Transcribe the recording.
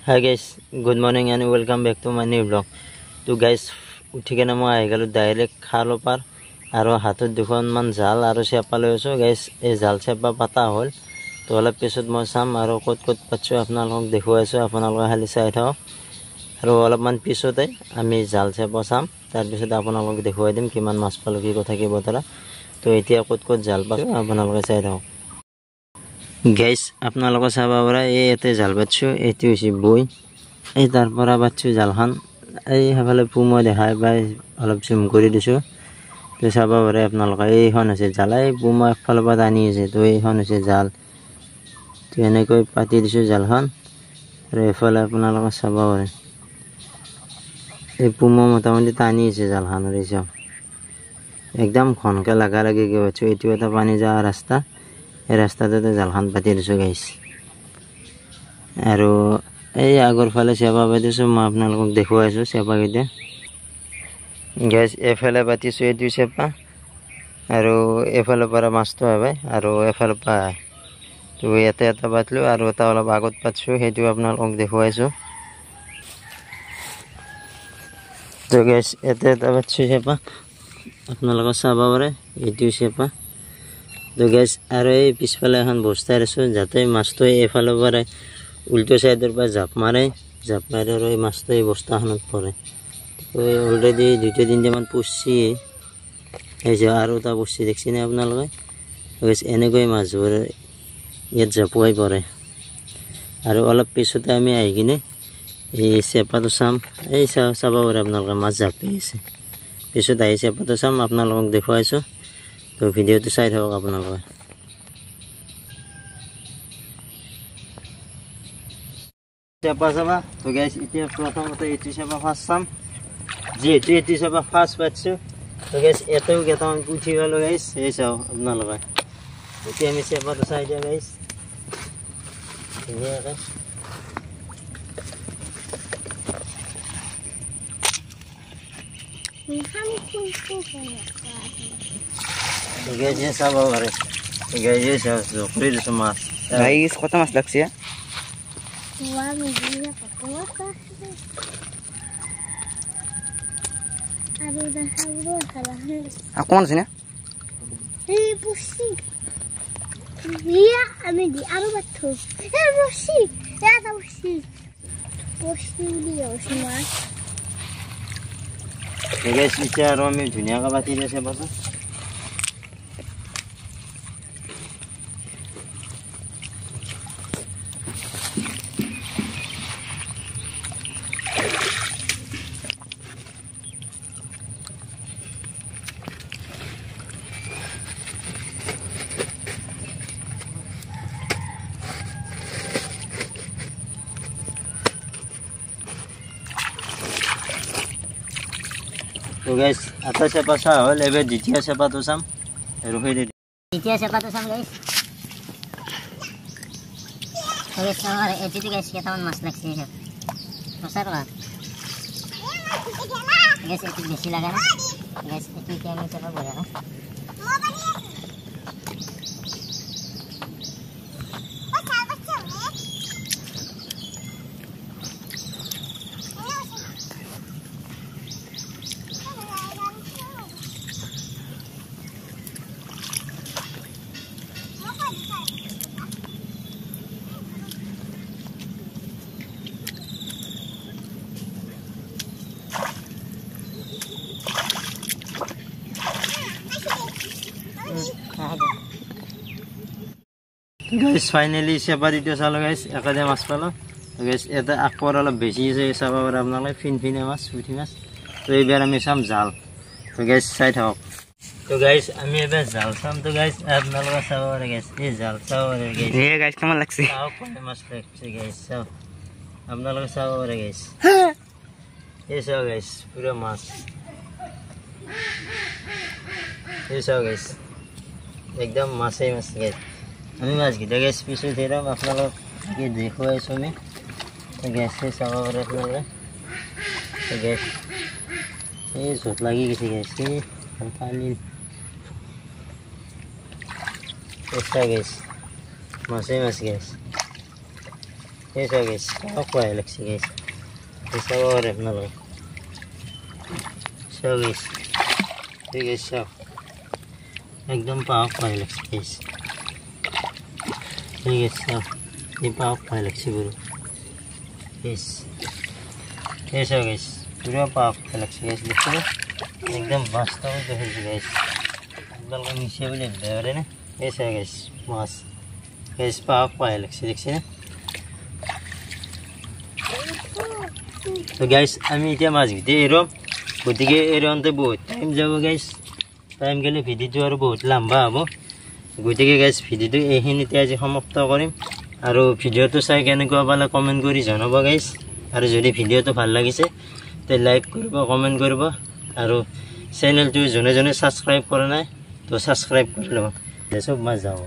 Hi guys, good morning and welcome back to my new vlog. So guys, উঠি কেনে মই আহি গ'লো ডাইৰেক্ট খালো পাৰ আৰু হাতত দুখনমান জাল আৰু চেপা লৈ আছো গাইছ। এই জাল চেপা পাতা হ'ল তো অলপ পিছত মই চাম আৰু ক'ত ক'ত পাচ্ছো আপোনালোকক দেখুৱাইছো, আপোনালোকে খালি চাই থাকক আৰু অলপমান পিছতে আমি জাল চেপা চাম, তাৰপিছত আপোনালোকক দেখুৱাই দিম কিমান মাছ পালো, কি কথা কি বতৰা। তো এতিয়া ক'ত ক'ত জাল পাইছো আপোনালোকে চাই থাকক গাইছ। আপোনালোকে চাব পাৰে এই ইয়াতে জাল পাচ্ছো, এইটো হৈছে বৈ, এই তাৰ পৰা পাচ্ছো জালখন এই সেইফালে পুমৈ দেখাই পাই অলপ জুম কৰি দিছোঁ। তো চাব পাৰে আপোনালোকে এইখন হৈছে জাল, এই পুমৈ একফালৰ পৰা টানি আছে, তো এইখন হৈছে জাল। তো এনেকৈ পাতি দিছোঁ জালখন আৰু এইফালে আপোনালোকে চাব পাৰে এই পুমৈ মোটামুটি টানি আছে জালখন আৰু চাওক একদম ঘনকৈ লাগা লাগি গৈ পাইছোঁ। এইটো এটা পানী যোৱা ৰাস্তা, এই ৰাস্তাটোতে জালখন পাতি দিছোঁ গাইছ। আৰু এই আগৰ ফালে চেপা পাতিছোঁ, মই আপোনালোকক দেখুৱাইছোঁ চেপাকেইটা গাইছ। এইফালে পাতিছোঁ এইটো চেপা আৰু এইফালৰ পৰা মাছটো হয় আৰু এইফালৰ পৰা আহে। তো ইয়াতে এটা পাতিলোঁ আৰু এটা অলপ আগত পাতিছোঁ, সেইটো আপোনালোকক দেখুৱাইছোঁ। তো গাইছ ইয়াতে এটা পাতিছোঁ চেপা, আপোনালোকে চাব পাৰে এইটো চেপা। তো গাইছ আৰু এই পিছফালে এখন বস্তাই আছোঁ যাতে মাছটো এইফালৰ পৰা উল্টো চাইডৰ পৰা জাপ মাৰে আৰু এই মাছটো এই বস্তাখনত পৰে। তো অলৰেডি 2-3টামান পচছি হৈছে আৰু এটা পচছি দেখছি নে আপোনালোকে। এনেকৈ মাছবোৰ ইয়াত জাপুৱাই পৰে আৰু অলপ পিছতে আমি আহি কিনে এই চেপাটো চাম। এই চাব পাৰে আপোনালোকে মাছ জাপি আছে, পিছত আহি চেপাটো চাম, আপোনালোকক দেখুৱাইছোঁ। তো ভিডিঅ'টো চাই থাকক আপোনালোকে। চেপা চাবা তো গাইছ, এতিয়া প্ৰথমতে এইটো চেপা ফাৰ্ষ্ট চাম, যিহেতু এইটো চেপা ফাৰ্ষ্ট পাতিছোঁ। তো গাইছ এটাও কেইটামান পুঠি পালোঁ গাইছ, এই চাওক আপোনালোকে। এতিয়া আমি চেপাটো চাই দিয়া গাইছ ধুনীয়াকৈ। চাব পাৰে জকৰি দিছোঁ মাছ। কত মাছ লাগছে? কোন আছে না এতিয়া আৰু আমি ধুনীয়াকৈ পাতি দিছে পাতো। তো গাইছ এটা চেপা চোৱা হ'ল, এবাৰ দ্বিতীয় চেপাটো চাম আৰু সেই দ্বিতীয় চেপাটো চাম গাইছ। এইটো গাইছ কেইটামান মাছ লাগছে সঁচা টকা গাইছ, এইটো বেছি লাগা না গাইছ। এইটো এতিয়া আমি চেপা বঢ়িয়া গাইছ। ফাইনেলি চেপা দ্বিতীয় চালোঁ গাইছ, একেদে মাছ পালোঁ গাইছ। এটা আকবৰ অলপ বেছি আছে, চাব পাৰে আপোনালোকে ফিনফিনে মাছ, পুঠি মাছ। তো এইবাৰ আমি চাম জাল। তো গাইছ চাই থাকক। তো গাইছ আমি এবাৰ জাল চাম। তো গাইছ আপোনালোকে চাব পাৰে গাইছ, এই জাল চাব পাৰে গাইছ কেমন লাগছে? চাওক কোনে মাছ লাগছে গাইছ, চাওক আপোনালোকে চাব পাৰে গাইছ। এই চাওক গাইছ পুৰা মাছ, এই চাওক গাইছ একদম মাছেই মাছ গাইছ। আমি মাছকেইটা গেছ পিছত ধৰাম, আপোনালোক দেখুৱাইছোঁ আমি। গেছে চাব পাৰে আপোনালোকে, গেছ এই জোত লাগি গৈছে গেছ, এই পানী গেছ মাছেই মাছ গেছ। এই চাওক গাইছ খোৱাই লাগছে গাইছ চাব পাৰে আপোনালোকে চাওক গাইছ ঠিক আছে চাওক একদম পাওক খোৱাই লাগছে গাইছ ঠিক আছে চাওক এই পাওক খোৱাই লাগছে গৰু গাইছ এই চাওক গাইছ পুৰা পাওক খোৱাই লাগছে গাইছ দেখছে একদম বাস্তৱ দেখিছে গাইছ আপোনালোকে মিছে বুলি ভাবে নে এই চাওক গাইছ মাছ গাইছ পাওক খোৱাই লাগছে দেখছে নে তো গাইছ আমি এতিয়া মাছ ভিতৰে এৰম গতিকে এৰমতে বহুত টাইম যাব গাইছ টাইম গেলে ভিডিওটো আৰু বহুত লম্বা হ'ব গতিকে গাইছ ভিডিওটো এইখিনিতে আজি সমাপ্ত কৰিম আৰু ভিডিওটো চাই কেনেকুৱা পালে কমেণ্ট কৰি জনাব গাইছ আৰু যদি ভিডিওটো ভাল লাগিছে তে লাইক কৰিব কমেণ্ট কৰিব আৰু চেনেলটো যোনে যোনে ছাবস্ক্ৰাইব কৰা নাই তো ছাবস্ক্ৰাইব কৰি ল'ব চব মাছ যাব